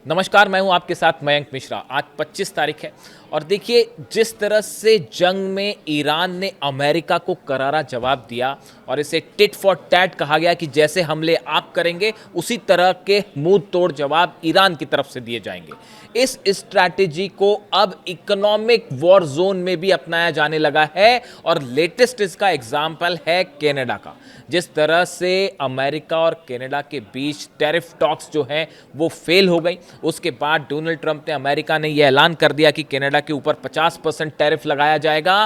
नमस्कार, मैं हूं आपके साथ मयंक मिश्रा। आज 25 तारीख है और देखिए जिस तरह से जंग में ईरान ने अमेरिका को करारा जवाब दिया और इसे टिट फॉर टैट कहा गया कि जैसे हमले आप करेंगे उसी तरह के मुंह तोड़ जवाब ईरान की तरफ से दिए जाएंगे। इस स्ट्रैटेजी को अब इकोनॉमिक वॉर जोन में भी अपनाया जाने लगा है और लेटेस्ट इसका एग्जाम्पल है कनाडा का। जिस तरह से अमेरिका और कनाडा के बीच टैरिफ टॉक्स जो हैं वो फेल हो गई, उसके बाद डोनाल्ड ट्रंप ने अमेरिका ने यह ऐलान कर दिया कि कनाडा के ऊपर 50% टैरिफ लगाया जाएगा।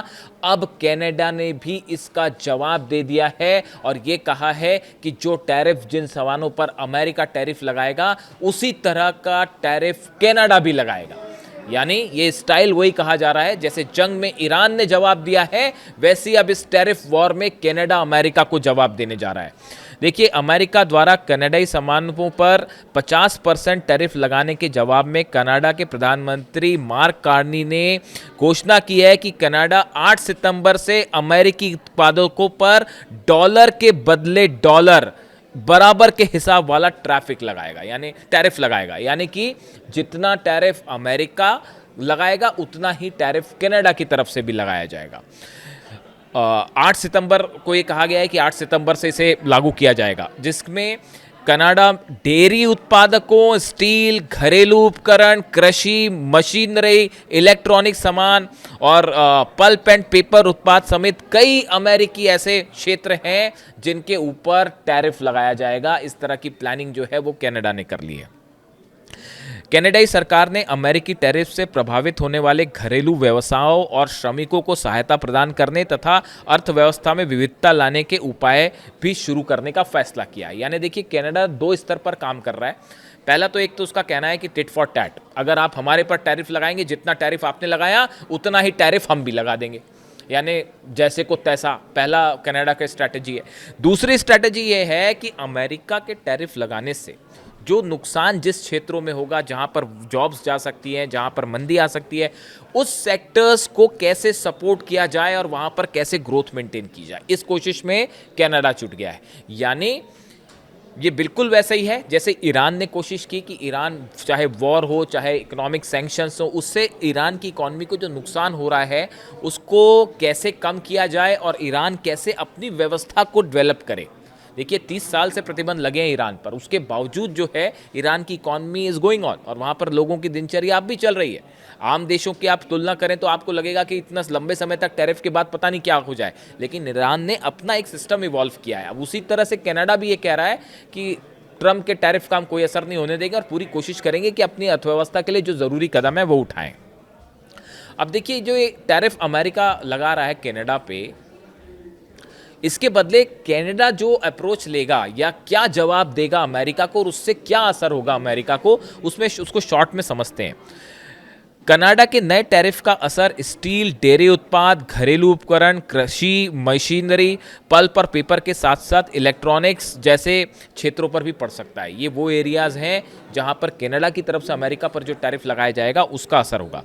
अब कनाडा ने भी इसका जवाब दे दिया है और ये कहा है कि जो टैरिफ जिन सामानों पर अमेरिका टैरिफ लगाएगा उसी तरह का टैरिफ कनाडा भी लगाएगा। यानी ये स्टाइल वही कहा जा रहा है जैसे जंग में ईरान ने जवाब दिया है, वैसे ही अब इस टैरिफ वॉर में कनाडा अमेरिका को जवाब देने जा रहा है। देखिए, अमेरिका द्वारा कनाडाई सामानों पर 50% टैरिफ लगाने के जवाब में कनाडा के प्रधानमंत्री मार्क कार्नी ने घोषणा की है कि कनाडा 8 सितंबर से अमेरिकी उत्पादकों पर डॉलर के बदले डॉलर बराबर के हिसाब वाला ट्रैफिक लगाएगा, यानी टैरिफ लगाएगा। यानी कि जितना टैरिफ अमेरिका लगाएगा उतना ही टैरिफ कनाडा की तरफ से भी लगाया जाएगा। 8 सितंबर को ये कहा गया है कि 8 सितंबर से इसे लागू किया जाएगा, जिसमें कनाडा डेयरी उत्पादकों, स्टील, घरेलू उपकरण, कृषि मशीनरी, इलेक्ट्रॉनिक सामान और पल्प एंड पेपर उत्पाद समेत कई अमेरिकी ऐसे क्षेत्र हैं जिनके ऊपर टैरिफ लगाया जाएगा। इस तरह की प्लानिंग जो है वो कनाडा ने कर ली है। कनाडाई सरकार ने अमेरिकी टैरिफ से प्रभावित होने वाले घरेलू व्यवसायों और श्रमिकों को सहायता प्रदान करने तथा अर्थव्यवस्था में विविधता लाने के उपाय भी शुरू करने का फैसला किया है। यानी देखिए, कनाडा 2 स्तर पर काम कर रहा है। पहला तो एक तो उसका कहना है कि टिट फॉर टैट, अगर आप हमारे पर टैरिफ लगाएंगे, जितना टैरिफ आपने लगाया उतना ही टैरिफ हम भी लगा देंगे, यानी जैसे को तैसा। पहला कनाडा का स्ट्रैटेजी है। दूसरी स्ट्रैटेजी ये है कि अमेरिका के टैरिफ लगाने से जो नुकसान जिस क्षेत्रों में होगा, जहां पर जॉब्स जा सकती हैं, जहां पर मंदी आ सकती है, उस सेक्टर्स को कैसे सपोर्ट किया जाए और वहां पर कैसे ग्रोथ मेंटेन की जाए, इस कोशिश में कनाडा जुट गया है। यानी ये बिल्कुल वैसा ही है जैसे ईरान ने कोशिश की कि ईरान, चाहे वॉर हो चाहे इकोनॉमिक सैंक्शंस हो, उससे ईरान की इकॉनमी को जो नुकसान हो रहा है उसको कैसे कम किया जाए और ईरान कैसे अपनी व्यवस्था को डेवलप करे। देखिए, 30 साल से प्रतिबंध लगे हैं ईरान पर, उसके बावजूद जो है ईरान की इकॉनमी इज गोइंग ऑन और वहाँ पर लोगों की दिनचर्या अब भी चल रही है। आम देशों की आप तुलना करें तो आपको लगेगा कि इतना लंबे समय तक टैरिफ के बाद पता नहीं क्या हो जाए, लेकिन ईरान ने अपना एक सिस्टम इवॉल्व किया है। अब उसी तरह से कनाडा भी ये कह रहा है कि ट्रंप के टैरिफ का हम कोई असर नहीं होने देंगे और पूरी कोशिश करेंगे कि अपनी अर्थव्यवस्था के लिए जो ज़रूरी कदम है वो उठाएं। अब देखिए, जो ये टैरिफ अमेरिका लगा रहा है कनाडा पे, इसके बदले कनाडा जो अप्रोच लेगा या क्या जवाब देगा अमेरिका को और उससे क्या असर होगा अमेरिका को, उसमें उसको शॉर्ट में समझते हैं। कनाडा के नए टैरिफ का असर स्टील, डेयरी उत्पाद, घरेलू उपकरण, कृषि मशीनरी, पल्प और पेपर के साथ साथ इलेक्ट्रॉनिक्स जैसे क्षेत्रों पर भी पड़ सकता है। ये वो एरियाज हैं जहां पर कनाडा की तरफ से अमेरिका पर जो टैरिफ लगाया जाएगा उसका असर होगा।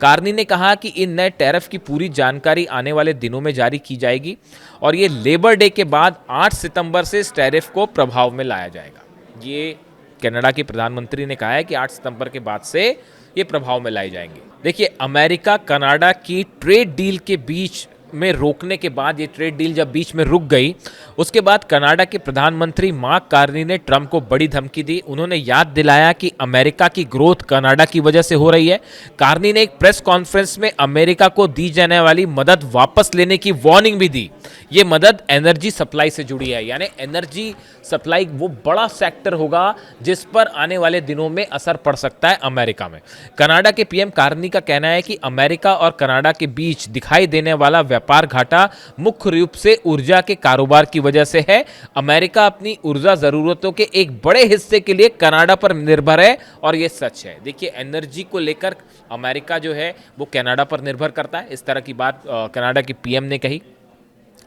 कार्नी ने कहा कि इन नए टैरिफ की पूरी जानकारी आने वाले दिनों में जारी की जाएगी और ये लेबर डे के बाद 8 सितंबर से इस टैरिफ को प्रभाव में लाया जाएगा। ये कनाडा के प्रधानमंत्री ने कहा है कि 8 सितंबर के बाद से ये प्रभाव में लाए जाएंगे। देखिए, अमेरिका कनाडा की ट्रेड डील के बीच में रोकने के बाद, ये ट्रेड डील जब बीच में रुक गई, उसके बाद कनाडा के प्रधानमंत्री मार्क कार्नी ने ट्रंप को बड़ी धमकी दी। उन्होंने याद दिलाया कि अमेरिका की ग्रोथ कनाडा की वजह से हो रही है। कार्नी ने एक प्रेस कॉन्फ्रेंस में अमेरिका को दी जाने वाली मदद वापस लेने की वार्निंग भी दी। ये मदद एनर्जी सप्लाई से जुड़ी है, यानी एनर्जी सप्लाई वो बड़ा सेक्टर होगा जिस पर आने वाले दिनों में असर पड़ सकता है अमेरिका में। कनाडा के पीएम कार्नी का कहना है कि अमेरिका और कनाडा के बीच दिखाई देने वाला व्यापार घाटा मुख्य रूप से ऊर्जा के कारोबार की वजह से है। अमेरिका अपनी ऊर्जा जरूरतों के एक बड़े हिस्से के लिए कनाडा पर निर्भर है और ये सच है। देखिए, एनर्जी को लेकर अमेरिका जो है वो कनाडा पर निर्भर करता है। इस तरह की बात कनाडा के पीएम ने कही।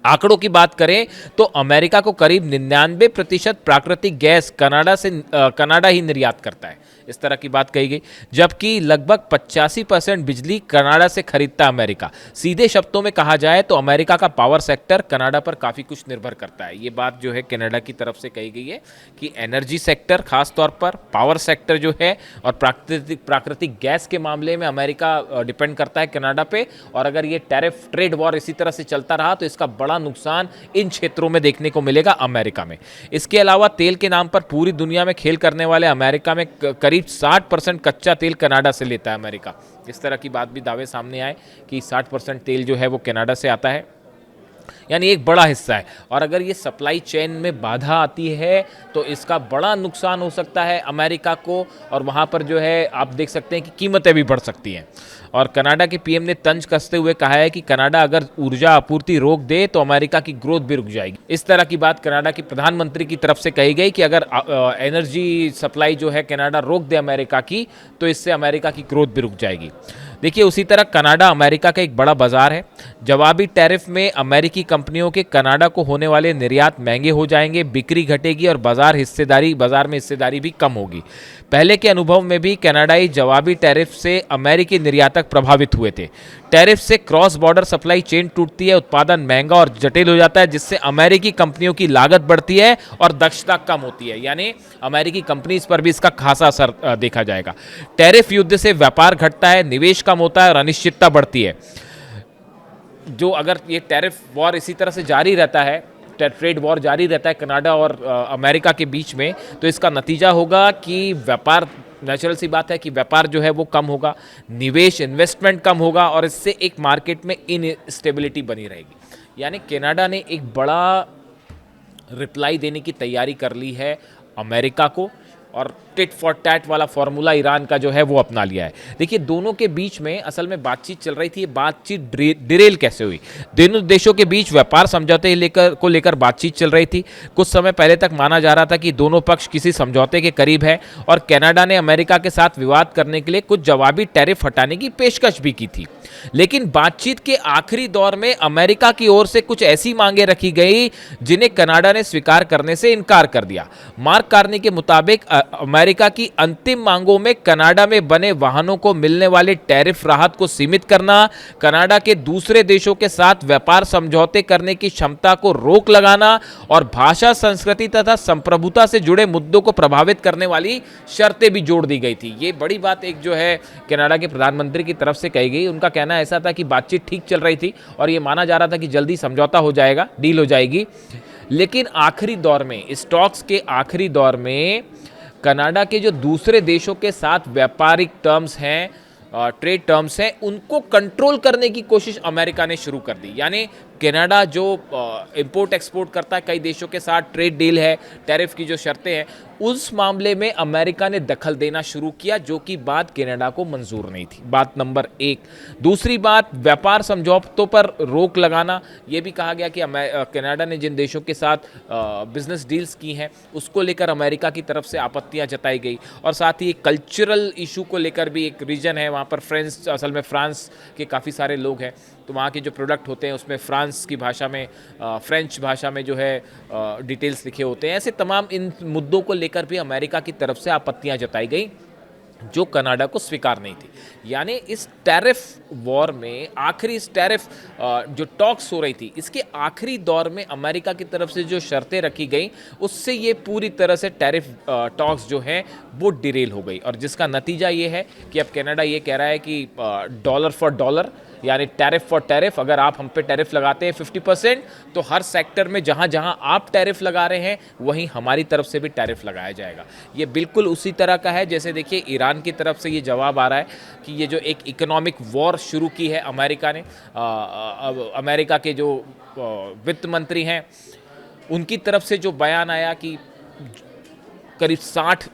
आंकड़ों की बात करें तो अमेरिका को करीब 99% प्राकृतिक गैस कनाडा ही निर्यात करता है। इस तरह की बात कही गई। जबकि लगभग 85% बिजली कनाडा से खरीदता अमेरिका। सीधे शब्दों में कहा जाए तो अमेरिका का पावर सेक्टर कनाडा पर काफ़ी कुछ निर्भर करता है। ये बात जो है कनाडा की तरफ से कही गई है कि एनर्जी सेक्टर खास तौर पर, पावर सेक्टर जो है, और प्राकृतिक गैस के मामले में अमेरिका डिपेंड करता है कनाडा पे। और अगर ये टैरिफ ट्रेड वॉर इसी तरह से चलता रहा तो इसका बड़ा नुकसान इन क्षेत्रों में देखने को मिलेगा अमेरिका में। इसके अलावा तेल के नाम पर पूरी दुनिया में खेल करने वाले अमेरिका में करीब 60% कच्चा तेल कनाडा से लेता है अमेरिका। इस तरह की बात भी दावे सामने आए कि 60% तेल जो है वो कनाडा से आता है, यानी एक बड़ा हिस्सा है। और अगर ये सप्लाई चेन में बाधा आती है तो इसका बड़ा नुकसान हो सकता है अमेरिका को, और वहाँ पर जो है आप देख सकते हैं कि कीमतें भी बढ़ सकती हैं। और कनाडा के पीएम ने तंज कसते हुए कहा है कि कनाडा अगर ऊर्जा आपूर्ति रोक दे तो अमेरिका की ग्रोथ भी रुक जाएगी। इस तरह की बात कनाडा की प्रधानमंत्री की तरफ से कही गई कि अगर एनर्जी सप्लाई जो है कनाडा रोक दे अमेरिका की, तो इससे अमेरिका की ग्रोथ भी रुक जाएगी। देखिए, उसी तरह कनाडा अमेरिका का एक बड़ा बाजार है। जवाबी टैरिफ में अमेरिकी कंपनियों के कनाडा को होने वाले निर्यात महंगे हो जाएंगे, बिक्री घटेगी और बाजार में हिस्सेदारी भी कम होगी। पहले के अनुभव में भी कनाडाई जवाबी टैरिफ से अमेरिकी निर्यातक प्रभावित हुए थे। टैरिफ से क्रॉस बॉर्डर सप्लाई चेन टूटती है, उत्पादन महंगा और जटिल हो जाता है, जिससे अमेरिकी कंपनियों की लागत बढ़ती है और दक्षता कम होती है। यानी अमेरिकी कंपनीज पर भी इसका खासा असर देखा जाएगा। टैरिफ युद्ध से व्यापार घटता है, निवेश कम होता है और अनिश्चितता बढ़ती है। जो अगर ये टैरिफ वॉर इसी तरह से जारी रहता है, ट्रेड वॉर जारी रहता है कनाडा और अमेरिका के बीच में, तो इसका नतीजा होगा कि व्यापार, नेचुरल सी बात है कि व्यापार जो है वो कम होगा, निवेश, इन्वेस्टमेंट कम होगा, और इससे एक मार्केट में इनस्टेबिलिटी बनी रहेगी। यानी कनाडा ने एक बड़ा रिप्लाई देने की तैयारी कर ली है अमेरिका को, और टिट फॉर टैट वाला फॉर्मूला ईरान का जो है वो अपना लिया है। देखिए, दोनों के बीच में असल में बातचीत चल रही थी। ये बातचीत डिरेल कैसे हुई? दोनों देशों के बीच व्यापार समझौते को लेकर बातचीत चल रही थी। कुछ समय पहले तक माना जा रहा था कि दोनों पक्ष किसी समझौते के करीब है, और कनाडा ने अमेरिका के साथ विवाद करने के लिए कुछ जवाबी टैरिफ हटाने की पेशकश भी की थी। लेकिन बातचीत के आखिरी दौर में अमेरिका की ओर से कुछ ऐसी मांगे रखी गई जिन्हें कनाडा ने स्वीकार करने से इनकार कर दिया। मार्क कार्नी के मुताबिक अमेरिका की अंतिम मांगों में कनाडा में बने वाहनों को मिलने वाले टैरिफ राहत को सीमित करना, कनाडा के दूसरे देशों के साथ व्यापार समझौते करने की क्षमता को रोक लगाना, और भाषा, संस्कृति तथा संप्रभुता से जुड़े मुद्दों को प्रभावित करने वाली शर्तें भी जोड़ दी गई थी। ये बड़ी बात एक जो है कनाडा के प्रधानमंत्री की तरफ से कही गई। उनका कहना ऐसा था कि बातचीत ठीक चल रही थी और ये माना जा रहा था कि जल्दी समझौता हो जाएगा, डील हो जाएगी। लेकिन आखिरी दौर में, स्टॉक्स के आखिरी दौर में, कनाडा के जो दूसरे देशों के साथ व्यापारिक टर्म्स हैं, ट्रेड टर्म्स हैं, उनको कंट्रोल करने की कोशिश अमेरिका ने शुरू कर दी। यानी कनाडा जो इंपोर्ट एक्सपोर्ट करता है, कई देशों के साथ ट्रेड डील है, टैरिफ की जो शर्तें हैं, उस मामले में अमेरिका ने दखल देना शुरू किया, जो कि बात कनाडा को मंजूर नहीं थी। बात नंबर एक। दूसरी बात, व्यापार समझौतों पर रोक लगाना। यह भी कहा गया कि कनाडा ने जिन देशों के साथ बिजनेस डील्स की हैं उसको लेकर अमेरिका की तरफ से आपत्तियां जताई गई, और साथ ही कल्चरल इशू को लेकर भी, एक रीजन है वहाँ पर फ्रेंच, असल में फ्रांस के काफ़ी सारे लोग हैं, तो वहाँ के जो प्रोडक्ट होते हैं उसमें फ्रांस की भाषा में, फ्रेंच भाषा में जो है डिटेल्स लिखे होते हैं। ऐसे तमाम इन मुद्दों को लेकर भी अमेरिका की तरफ से आपत्तियां जताई गई, जो कनाडा को स्वीकार नहीं थी। यानी इस टैरिफ वॉर में, आखिरी इस टैरिफ जो टॉक्स हो रही थी, इसके आखिरी दौर में अमेरिका की तरफ से जो शर्तें रखी गई, उससे ये पूरी तरह से टैरिफ टॉक्स जो हैं वो डिरेल हो गई, और जिसका नतीजा ये है कि अब कनाडा ये कह रहा है कि डॉलर फॉर डॉलर, यानी टैरिफ फॉर टैरिफ, अगर आप हम पे टैरिफ लगाते हैं 50%, तो हर सेक्टर में जहां जहां आप टैरिफ लगा रहे हैं वहीं हमारी तरफ से भी टैरिफ लगाया जाएगा। ये बिल्कुल उसी तरह का है जैसे, देखिए, ईरान की तरफ से ये जवाब आ रहा है कि ये जो एक इकोनॉमिक वॉर शुरू की है अमेरिका ने, अमेरिका के जो वित्त मंत्री हैं उनकी तरफ से जो बयान आया कि करीब 60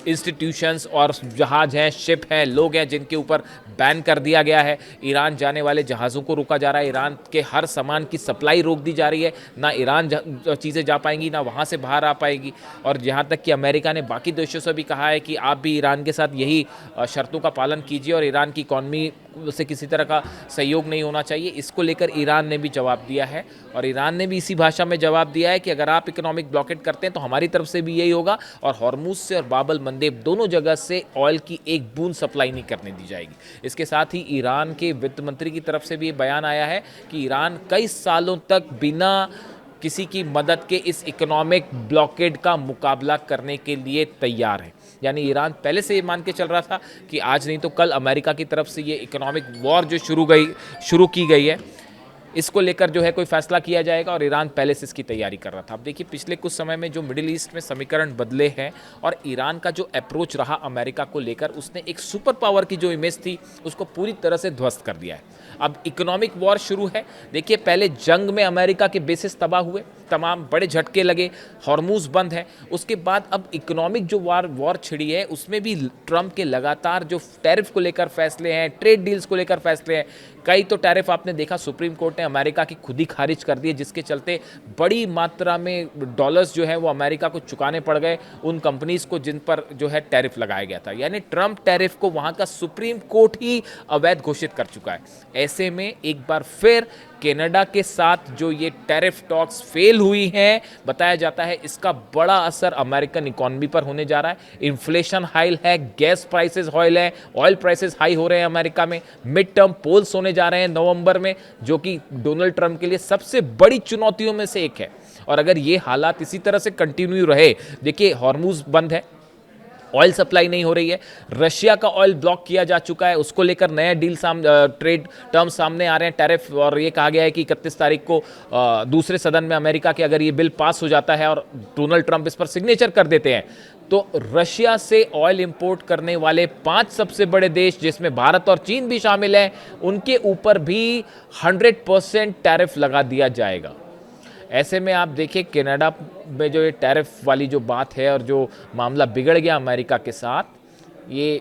इंस्टीट्यूशंस और जहाज हैं, शिप हैं, लोग हैं जिनके ऊपर बैन कर दिया गया है। ईरान जाने वाले जहाज़ों को रोका जा रहा है, ईरान के हर सामान की सप्लाई रोक दी जा रही है, ना ईरान चीज़ें जा पाएंगी, ना वहाँ से बाहर आ पाएगी। और यहाँ तक कि अमेरिका ने बाकी देशों से भी कहा है कि आप भी ईरान के साथ यही शर्तों का पालन कीजिए और ईरान की इकॉनमी से किसी तरह का सहयोग नहीं होना चाहिए। इसको लेकर ईरान ने भी जवाब दिया है और ईरान ने भी इसी भाषा में जवाब दिया है कि अगर आप इकोनॉमिक ब्लॉकेट करते हैं तो हमारी तरफ से भी यही होगा और हॉर्मुज से और बाब अल मंदेब दोनों जगह से ऑयल की एक बूंद सप्लाई नहीं करने दी जाएगी। इसके साथ ही ईरान के वित्त मंत्री की तरफ से भी ये बयान आया है कि ईरान कई सालों तक बिना किसी की मदद के इस इकोनॉमिक ब्लॉकेड का मुकाबला करने के लिए तैयार है। यानी ईरान पहले से ये मान के चल रहा था कि आज नहीं तो कल अमेरिका की तरफ से ये इकोनॉमिक वॉर जो शुरू की गई है, इसको लेकर जो है कोई फैसला किया जाएगा और ईरान पहले से इसकी तैयारी कर रहा था। अब देखिए पिछले कुछ समय में जो मिडिल ईस्ट में समीकरण बदले हैं और ईरान का जो अप्रोच रहा अमेरिका को लेकर, उसने एक सुपर पावर की जो इमेज थी उसको पूरी तरह से ध्वस्त कर दिया है। अब इकोनॉमिक वॉर शुरू है। देखिए पहले जंग में अमेरिका के बेसिस तबाह हुए, तमाम बड़े झटके लगे, हॉर्मुज बंद है। उसके बाद अब इकोनॉमिक जो वॉर छिड़ी है उसमें भी ट्रंप के लगातार जो टैरिफ को लेकर फैसले हैं, ट्रेड डील्स को लेकर फैसले हैं, कई तो टैरिफ आपने देखा सुप्रीम कोर्ट ने अमेरिका की खुद ही खारिज कर दिए, जिसके चलते बड़ी मात्रा में डॉलर्स जो है वो अमेरिका को चुकाने पड़ गए उन कंपनीज को जिन पर जो है टैरिफ लगाया गया था। यानी ट्रंप टैरिफ को वहां का सुप्रीम कोर्ट ही अवैध घोषित कर चुका है। ऐसे में एक बार फिर कनाडा के साथ जो ये टैरिफ टॉक्स फेल हुई हैं, बताया जाता है इसका बड़ा असर अमेरिकन इकोनॉमी पर होने जा रहा है। इन्फ्लेशन हाई है, गैस प्राइसेस हाई है, ऑयल प्राइसेस हाई हो रहे हैं अमेरिका में। मिड टर्म पोल्स होने जा रहे हैं नवंबर में, जो कि डोनाल्ड ट्रंप के लिए सबसे बड़ी चुनौतियों में से एक है। और अगर ये हालात इसी तरह से कंटिन्यू रहे, देखिए हॉर्मुज बंद है, ऑयल सप्लाई नहीं हो रही है, रशिया का ऑयल ब्लॉक किया जा चुका है, उसको लेकर नया डील ट्रेड टर्म्स सामने आ रहे हैं, टैरिफ, और ये कहा गया है कि 31 तारीख को दूसरे सदन में अमेरिका के अगर ये बिल पास हो जाता है और डोनाल्ड ट्रंप इस पर सिग्नेचर कर देते हैं तो रशिया से ऑयल इंपोर्ट करने वाले 5 सबसे बड़े देश जिसमें भारत और चीन भी शामिल हैं, उनके ऊपर भी 100% टैरिफ लगा दिया जाएगा। ऐसे में आप देखिए कनाडा में जो ये टैरिफ वाली जो बात है और जो मामला बिगड़ गया अमेरिका के साथ, ये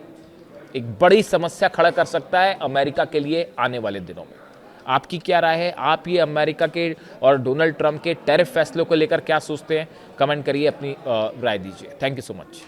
एक बड़ी समस्या खड़ा कर सकता है अमेरिका के लिए आने वाले दिनों में। आपकी क्या राय है? आप ये अमेरिका के और डोनाल्ड ट्रंप के टैरिफ फैसलों को लेकर क्या सोचते हैं? कमेंट करिए, अपनी राय दीजिए। Thank you so much.